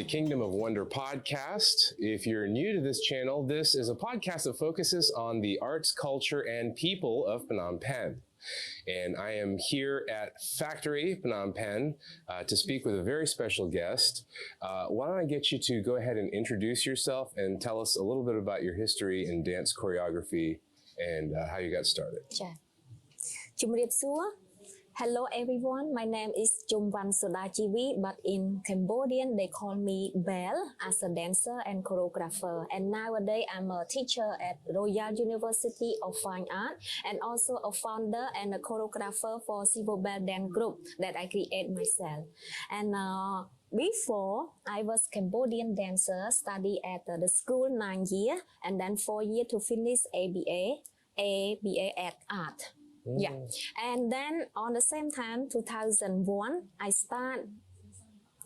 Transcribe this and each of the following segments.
Kingdom of Wonder podcast. If you're new to this channel, this is a podcast that focuses on the arts, culture, and people of Phnom Penh. And I am here at Factory Phnom Penh to speak with a very special guest. Why don't I get you to go ahead and introduce yourself and tell us a little bit about your history in dance choreography and how you got started. Hello everyone, my name is Sodhachivy, but in Cambodian they call me Belle as a dancer and choreographer. And nowadays I'm a teacher at Royal University of Fine Art and also a founder and a choreographer for Civil Belle Dance Group that I create myself. And before, I was Cambodian dancer, study at the school 9 years and then 4 years to finish ABA at art. Yeah, and then on the same time, 2001, I started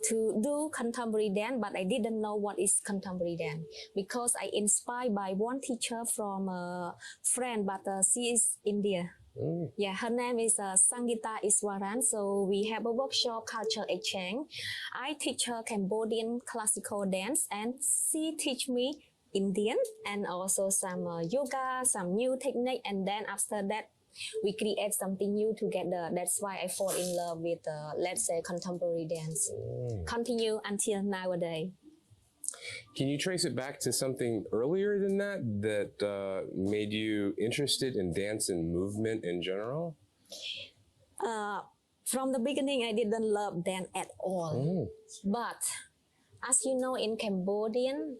to do contemporary dance, but I didn't know what is contemporary dance because I inspired by one teacher from a friend, but she is India. Yeah, her name is Sangita Iswaran. So we have a workshop, culture exchange. I teach her Cambodian classical dance, and she teach me Indian and also some yoga, some new technique, and then after that, we create something new together. That's why I fall in love with, let's say, contemporary dance. Continue until nowadays. Can you trace it back to something earlier than that made you interested in dance and movement in general? From the beginning, I didn't love dance at all. But as you know, in Cambodian,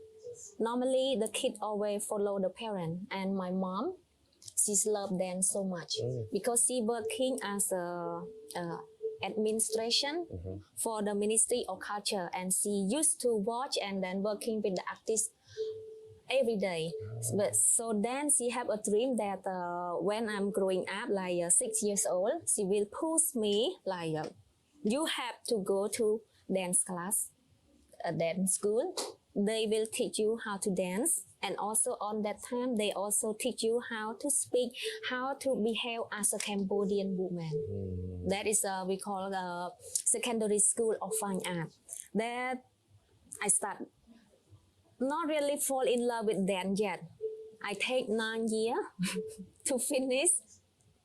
normally the kid always follow the parent, and my mom, she's loved dance so much because she working as a administration for the Ministry of Culture, and she used to watch and then working with the artists every day. But so then she have a dream that when I'm growing up, like 6 years old, she will push me like you have to go to dance class, a dance school. They will teach you how to dance. And also on that time, they also teach you how to speak, how to behave as a Cambodian woman. That is we call the secondary school of fine art. That I start not really fall in love with dance yet. I take 9 years to finish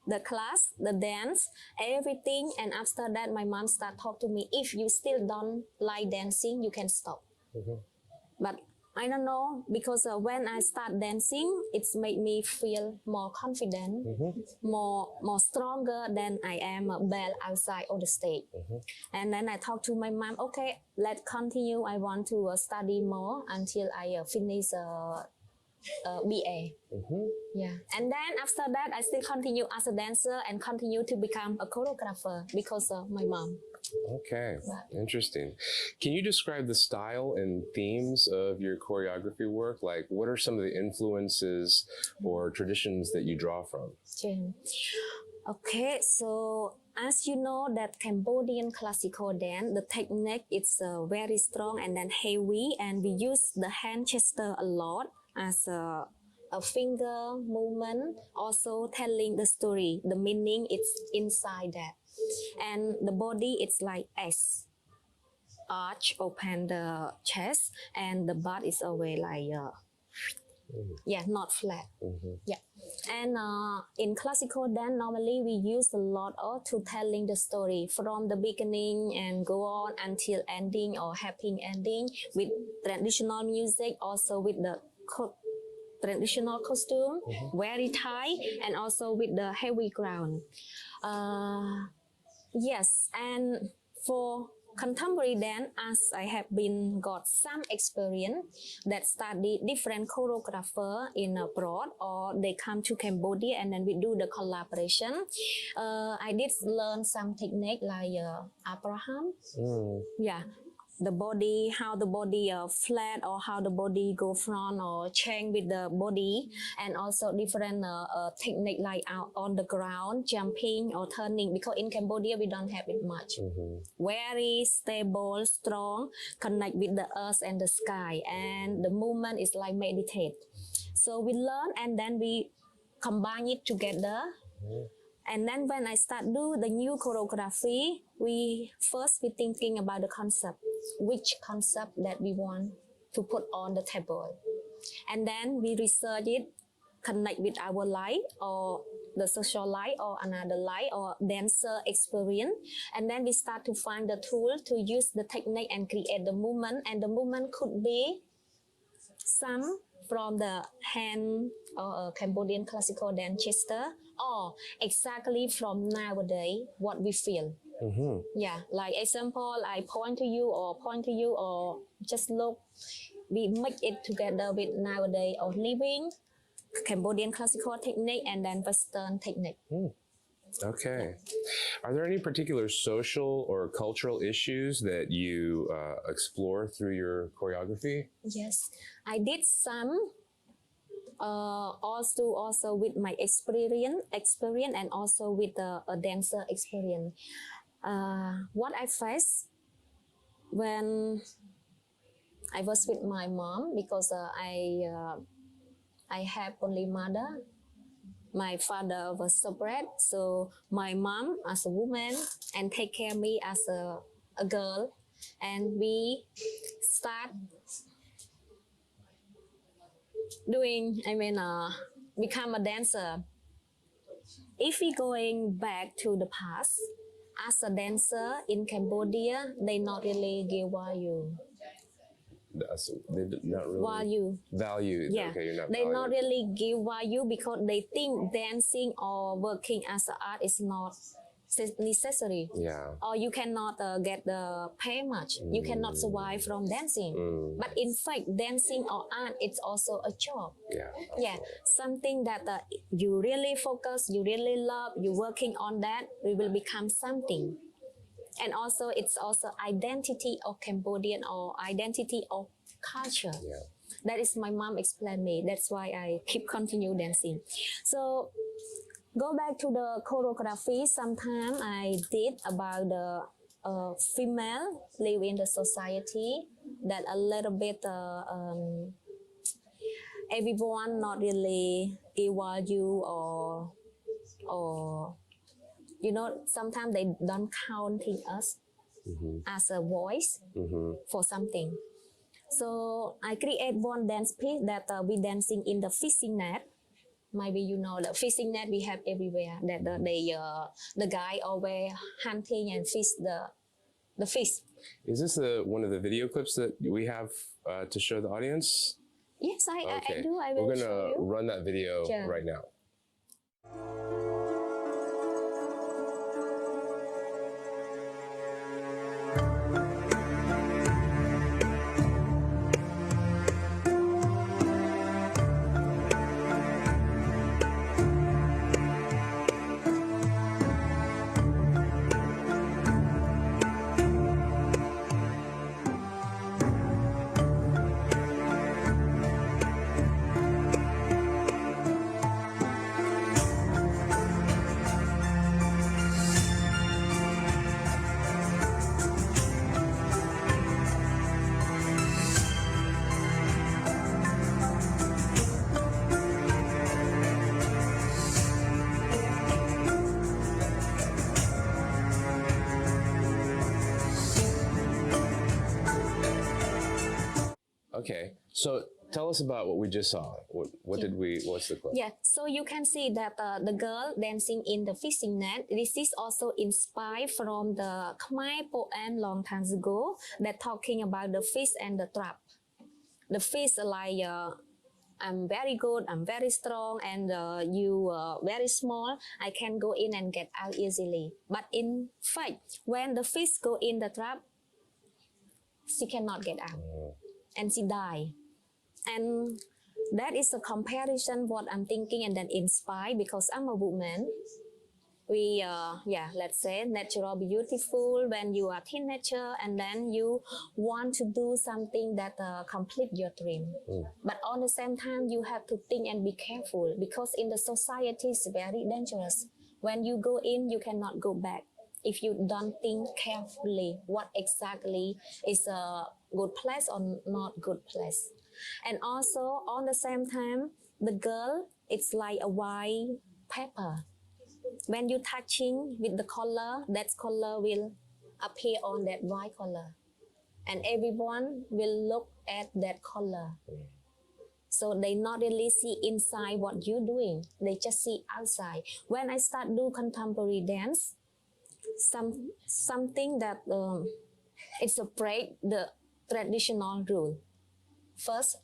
the class, the dance, everything. And after that, my mom start talk to me, if you still don't like dancing, you can stop. But I don't know, because when I start dancing, it's made me feel more confident, more stronger than I am Belle outside of the stage. And then I talked to my mom, okay, let's continue. I want to study more until I finish BA. Yeah, and then after that, I still continue as a dancer and continue to become a choreographer because of my mom. Okay, interesting. Can you describe the style and themes of your choreography work? Like, what are some of the influences or traditions that you draw from? Okay, so as you know that Cambodian classical dance, the technique is very strong and then heavy, and we use the hand gesture a lot as a finger movement, also telling the story, the meaning it's inside that. And the body, it's like S, arch, open the chest, and the butt is always like, not flat. Yeah. And in classical dance, normally we use a lot of to telling the story from the beginning and go on until ending or happy ending with traditional music, also with the traditional costume, very tight, and also with the heavy ground. Yes, and for contemporary dance, as I have been got some experience that study different choreographer in abroad, or they come to Cambodia and then we do the collaboration. I did learn some technique like artform. Yeah. The body, how the body flat or how the body go front or change with the body, and also different technique like out on the ground, jumping or turning, because in Cambodia we don't have it much. Very stable, strong, connect with the earth and the sky, and the movement is like meditate. So we learn and then we combine it together. And then when I start do the new choreography, we thinking about the concept. which concept that we want to put on the table. And then we research it, connect with our life or the social life or another life or dancer experience. And then we start to find the tool to use the technique and create the movement. And the movement could be some from the hand or Cambodian classical dance gesture or exactly from nowadays what we feel. Yeah, like example, I point to you or just look. We make it together with nowadays of living, Cambodian classical technique and then Western technique. Okay. Are there any particular social or cultural issues that you explore through your choreography? Yes, I did some also with my experience and also with a dancer experience. What I faced when I was with my mom because I have only mother. My father was separate, so my mom as a woman and take care of me as a girl, and we start doing. Become a dancer. If we going back to the past, as a dancer in Cambodia, they not really give value. They're not really value. Yeah, Okay, you're not they valued. not really give value because they think dancing or working as an art is not necessary. Yeah. Or you cannot get the pay much. You cannot survive from dancing. But in fact, dancing or art it's also a job. Yeah. Yeah, something that you really focus, you really love, you working on that, we will become something. And also, it's also identity of Cambodian or identity of culture. Yeah. That is my mom explained me. That's why I keep continue dancing. So go back to the choreography. Sometime I did about the female live in the society that a little bit everyone not really give value or sometimes they don't counting us as a voice for something. So I create one dance piece that we dancing in the fishing net. Maybe you know the fishing net we have everywhere. That the guy always hunting and fish the fish. Is this one of the video clips that we have to show the audience? Yes, I Okay. do. I will We're show gonna you. run that video right now. Okay, so tell us about what we just saw. What's the clip? Yeah, so you can see that the girl dancing in the fishing net. This is also inspired from the Khmer poem long time ago that talking about the fish and the trap. The fish like I'm very good, I'm very strong, and you very small. I can go in and get out easily. But in fact, when the fish go in the trap, she cannot get out, and she die. And that is a comparison what I'm thinking and then inspired because I'm a woman. We let's say natural beautiful when you are teenager and then you want to do something that complete your dream. But on the same time you have to think and be careful because in the society it's very dangerous. When you go in you cannot go back if you don't think carefully what exactly is a good place or not good place. And also on the same time the girl it's like a white pepper. When you touching with the color, that color will appear on that white color. and everyone will look at that color. So they not really see inside what you're doing. They just see outside. When I start do contemporary dance, something that it's a break the traditional rule. First,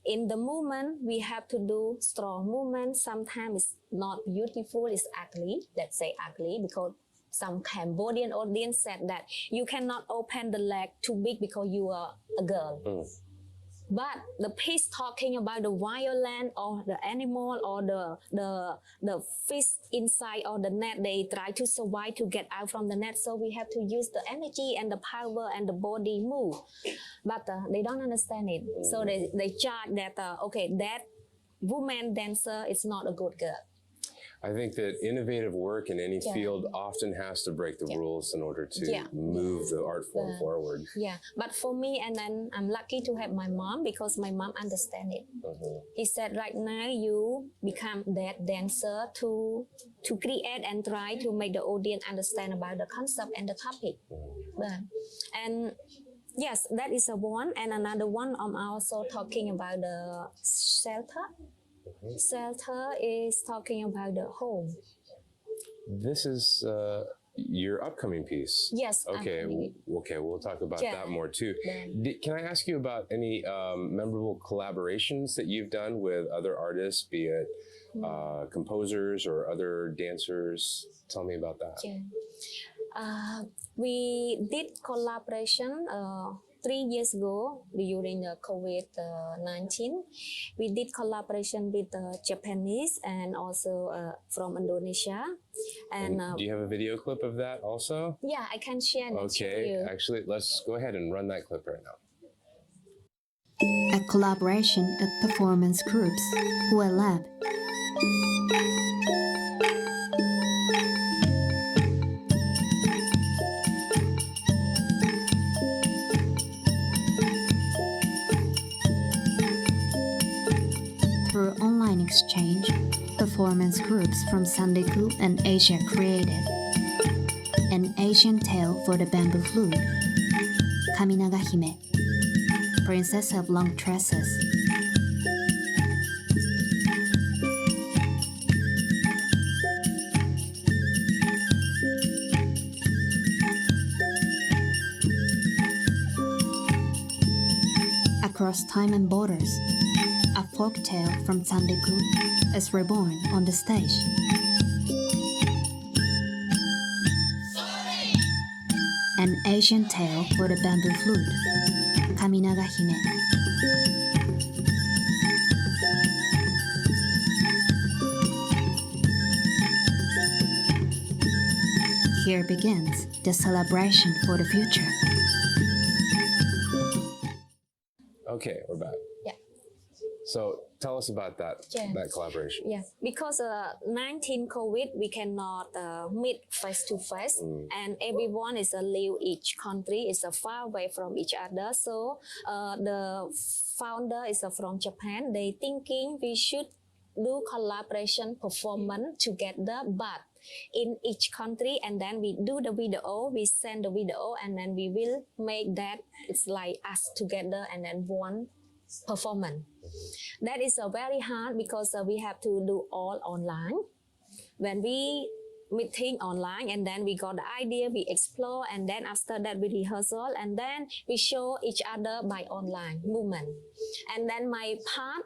in the movement, we have to do strong movement. Sometimes it's not beautiful, it's ugly. Let's say ugly because some Cambodian audience said that you cannot open the leg too big because you are a girl. But the piece talking about the violence or the animal or the fish inside or the net, they try to survive to get out from the net. So we have to use the energy and the power and the body move. But they don't understand it. So they charge that, okay, that woman dancer is not a good girl. I think that innovative work in any field often has to break the rules in order to move the art form forward. Yeah, but for me, and then I'm lucky to have my mom because my mom understand it. He said, right now you become that dancer to create and try to make the audience understand about the concept and the topic. And yes, that is a one. And another one, I'm also talking about the shelter. Shelter is talking about the home. This is your upcoming piece. Yes. Okay. Okay. We'll talk about that more too. Can I ask you about any memorable collaborations that you've done with other artists, be it composers or other dancers? Tell me about that. We did collaboration 3 years ago during the COVID-19. We did collaboration with Japanese and also from Indonesia. And do you have a video clip of that also? Yeah, I can share that to you. Actually, let's go ahead and run that clip right now. A collaboration of performance groups, Hua Lab. Through online exchange, performance groups from Sandaku and Asia created an Asian tale for the bamboo flute, Kaminaga Hime, Princess of Long Tresses. Across time and borders, a folk tale from Sandaku is reborn on the stage. An Asian tale for the bamboo flute, Kaminaga Hime. Here begins the celebration for the future. Okay, we're back. Yeah. So tell us about that collaboration. Yeah, because 19 COVID, we cannot meet face to face, and everyone is live each country is far away from each other. So the founder is from Japan. They thinking we should do collaboration performance together, but in each country, and then we do the video, we send the video, and then we will make that it's like us together and then one performance. That is very hard because we have to do all online. When we meeting online and then we got the idea, we explore, and then after that we rehearsal, and then we show each other by online movement. And then my part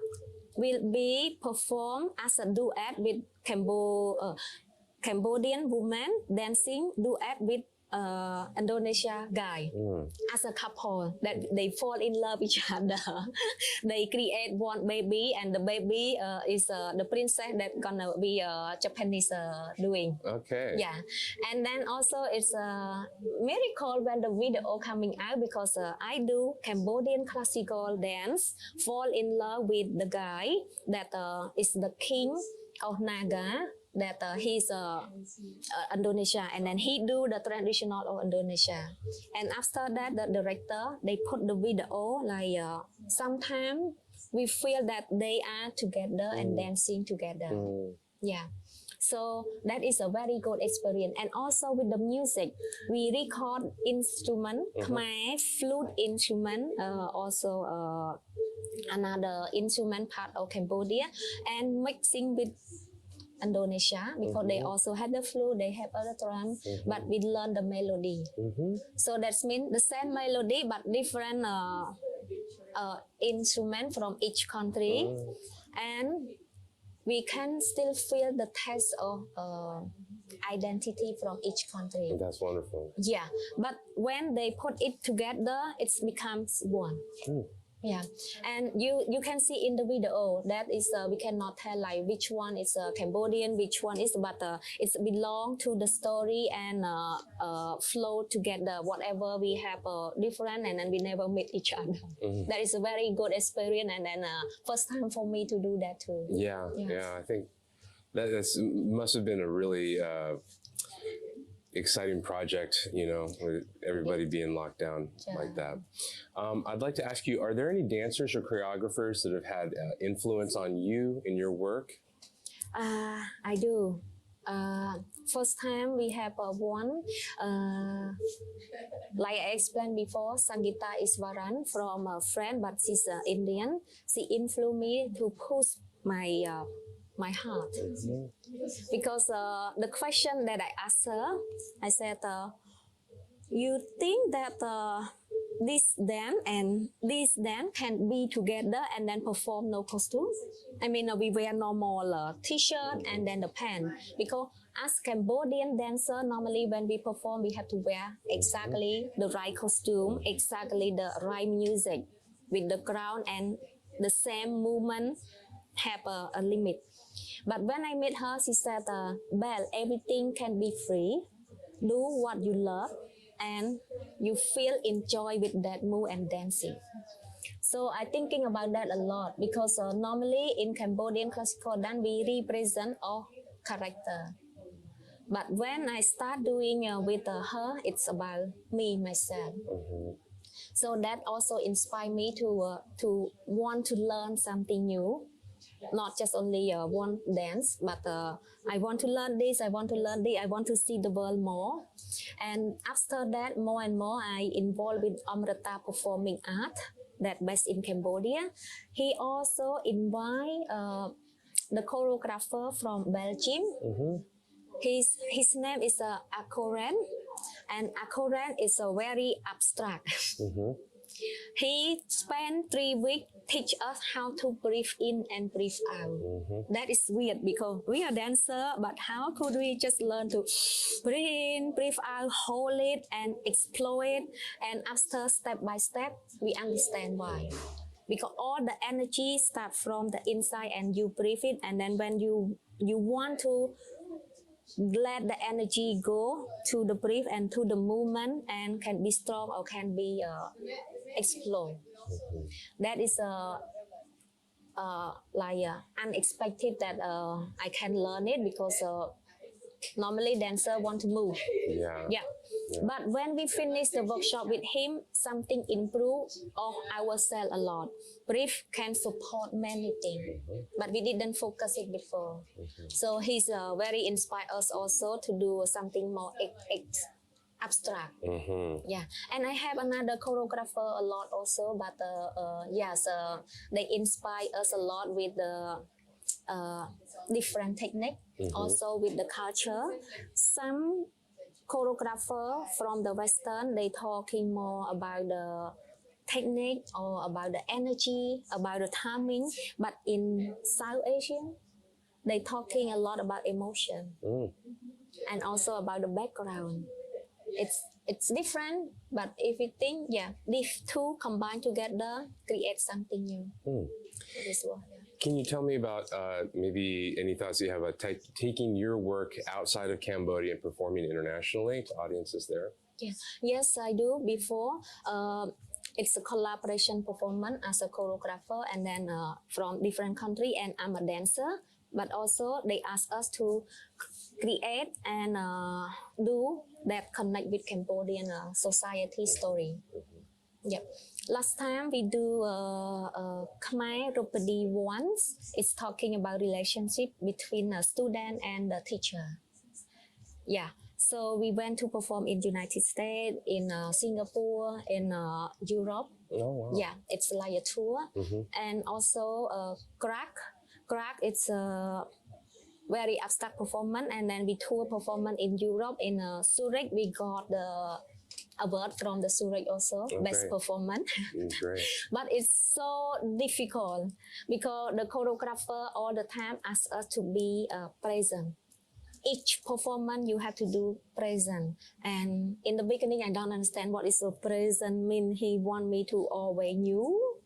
will be performed as a duet with Cambodian woman dancing duet with Indonesia guy as a couple that they fall in love each other. They create one baby, and the baby is the princess that gonna be Japanese doing. Okay. Yeah, and then also it's a miracle when the video coming out because I do Cambodian classical dance, fall in love with the guy that is the king of Naga. That he's Indonesia, and then he do the traditional of Indonesia. And after that, the director, they put the video like sometimes we feel that they are together and dancing together. Yeah, So that is a very good experience. And also with the music, we record instrument, Khmer flute instrument, also another instrument part of Cambodia, and mixing with Indonesia because they also have the flute, they have other drums, but we learn the melody. So that means the same melody but different instrument from each country, and we can still feel the taste of identity from each country. That's wonderful. Yeah, but when they put it together, it becomes one. Yeah, and you can see in the video that is we cannot tell like which one is Cambodian, which one is, but it's belong to the story and flow together. Whatever we have different, and then we never meet each other. That is a very good experience, and then first time for me to do that too. Yeah, I think that's must have been a really exciting project, you know, with everybody being locked down like that. I'd like to ask you, are there any dancers or choreographers that have had influence on you in your work? I do. First time we have one, like I explained before, Sangeeta Iswaran from a friend, but she's Indian. She influenced me to push my heart, because the question that I asked her, I said, you think that this dance and this dance can be together and then perform no costume? I mean, we wear normal t-shirt and then the pants, because as Cambodian dancer, normally when we perform, we have to wear exactly the right costume, exactly the right music with the ground, and the same movement have a limit. But when I met her, she said, Belle, everything can be free. Do what you love and you feel enjoy with that move and dancing. So I thinking about that a lot, because normally in Cambodian classical dance, we represent our character. But when I start doing with her, it's about me, myself. So that also inspired me to want to learn something new. Not just only one dance, but I want to learn this, I want to learn this, I want to see the world more. And after that, more and more, I involved with Amrita Performing Art, that based in Cambodia. He also invite the choreographer from Belgium. His name is Akoran, and Akoran is a very abstract. He spent 3 weeks teach us how to breathe in and breathe out. That is weird because we are dancer, but how could we just learn to breathe in, breathe out, hold it and explore it? And after step by step, we understand why. Because all the energy starts from the inside and you breathe it, and then when you want to let the energy go to the breath and to the movement, and can be strong or can be explode. That is like unexpected that I can learn it, because normally dancer want to move. Yeah. But when we finish the workshop with him, something improved of ourselves a lot. Brief can support many things, but we didn't focus it before. So he's very inspired us also to do something more abstract. Yeah, and I have another choreographer a lot also, but yes, they inspire us a lot with the different technique, also with the culture. Some choreographer from the Western, they talking more about the technique or about the energy, about the timing, but in South Asian, they talking a lot about emotion and also about the background. It's different, but if you think, these two combined together create something new. This one. Can you tell me about maybe any thoughts you have about taking your work outside of Cambodia and performing internationally to audiences there? Yes, I do. Before, it's a collaboration performance as a choreographer, and then from different country, and I'm a dancer. But also they ask us to create and do that connect with Cambodian society story. Yep. Last time we do Khmer Rupadi once. It's talking about relationship between a student and the teacher. Yeah. So we went to perform in United States, in Singapore, in Europe. Oh, wow. Yeah, it's like a tour. And also crack. It's a very abstract performance, and then we tour performance in Europe. In Zurich, we got the award from the Zurich also, best great. performance. Great. But it's so difficult because the choreographer all the time asks us to be present. Each performance you have to do present. And in the beginning, I don't understand what is a present mean. He want me to always new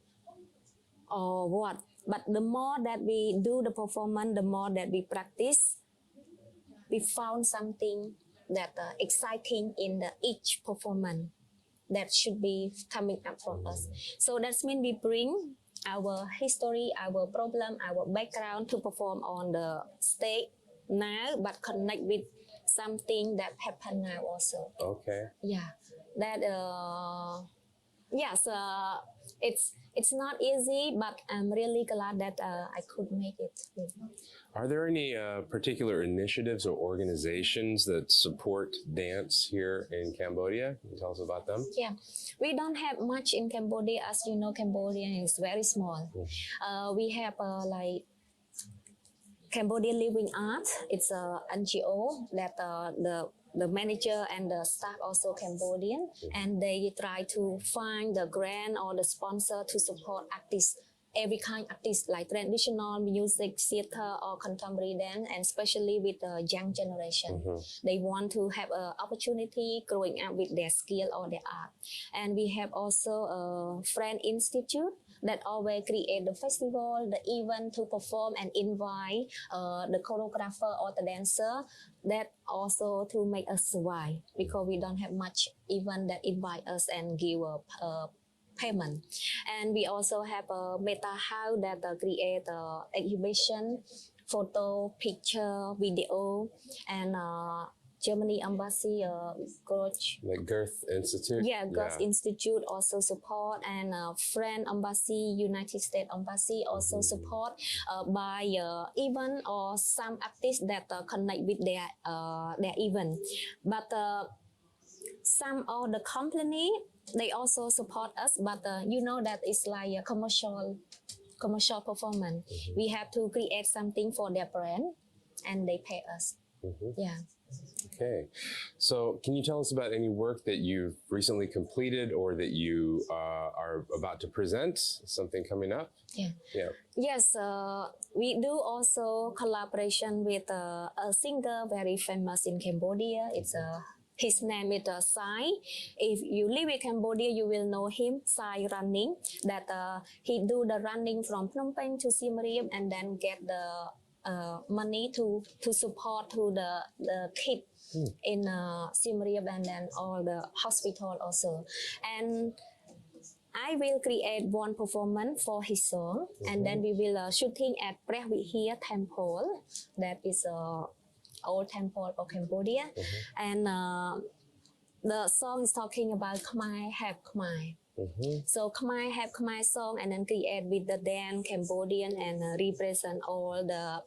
or what. But the more that we do the performance, the more that we practice, we found something that exciting in the each performance that should be coming up from us. So that means we bring our history, our problem, our background to perform on the stage now, but connect with something that happened now also. Okay. Yeah, that yes, it's not easy, but I'm really glad that I could make it. Are there any particular initiatives or organizations that support dance here in Cambodia? Can you tell us about them? Yeah, we don't have much in Cambodia. As you know, Cambodia is very small. We have like Cambodian Living Art. It's a NGO that the manager and the staff also Cambodian, and they try to find the grant or the sponsor to support artists, every kind of artists like traditional music, theater or contemporary dance, and especially with the young generation. They want to have an opportunity growing up with their skill or their art. And we have also a Friend Institute that always create the festival, the event to perform and invite the choreographer or the dancer, that also to make us survive, because we don't have much event that invite us and give a payment. And we also have a meta house that create exhibition, photo, picture, video, and Germany Embassy, The Girth Institute? yeah, Girls Institute also support, and Friend Embassy, United States Embassy also support by event or some artists that connect with their event. But some of the company, they also support us, but you know that it's like a commercial performance. We have to create something for their brand, and they pay us. Yeah. Okay. So can you tell us about any work that you've recently completed or that you are about to present? Something coming up? Yeah. Yeah. Yes, we do also collaboration with a singer very famous in Cambodia. It's his name is Sai. If you live in Cambodia, you will know him, Sai Running. That he do the running from Phnom Penh to Siem Reap and then get the money to support to the kid in Siem Reap and then all the hospital also. And I will create one performance for his song, and then we will shooting at Preh Vihia Temple. That is a old temple of Cambodia, and the song is talking about Khmer have Khmer. So Khmer have Khmer song, and then create with the dance Cambodian and represent all the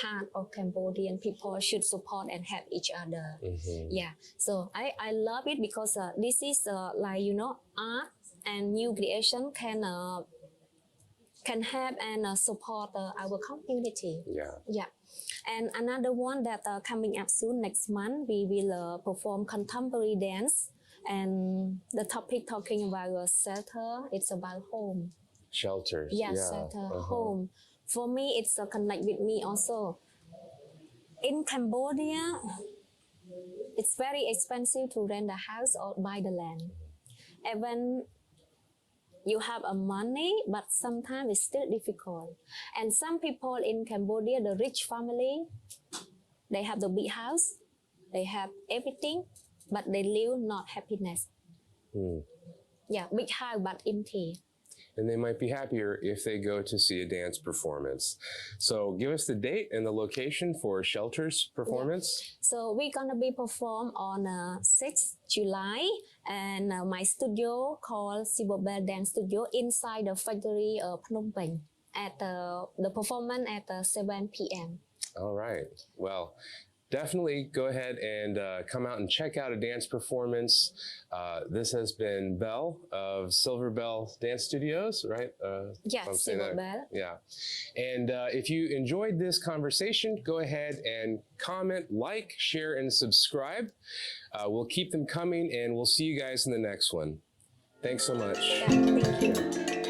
heart of Cambodian people should support and help each other. Yeah, so I love it because this is like, you know, art and new creation can help and support our community. Yeah. And another one that coming up soon next month, we will perform contemporary dance, and the topic talking about shelter. It's about home. Shelters. Yeah, shelter, home. For me, it's connect with me also. In Cambodia, it's very expensive to rent a house or buy the land. Even you have a money, but sometimes it's still difficult. And some people in Cambodia, the rich family, they have the big house, they have everything, but they live not happiness. Yeah, big house but empty. and they might be happier if they go to see a dance performance. So give us the date and the location for Shelter's performance. So we're gonna be performed on 6th July, and my studio called Belle Dance Studio inside the Factory Phnom Penh at the performance at 7 p.m. All right. Well, definitely go ahead and come out and check out a dance performance. This has been Belle of Silver Bell Dance Studios, right? Yes, if I'm saying Silver that- Bell. Yeah. And if you enjoyed this conversation, go ahead and comment, like, share, and subscribe. We'll keep them coming, and we'll see you guys in the next one. Thanks so much. Yeah, thank you.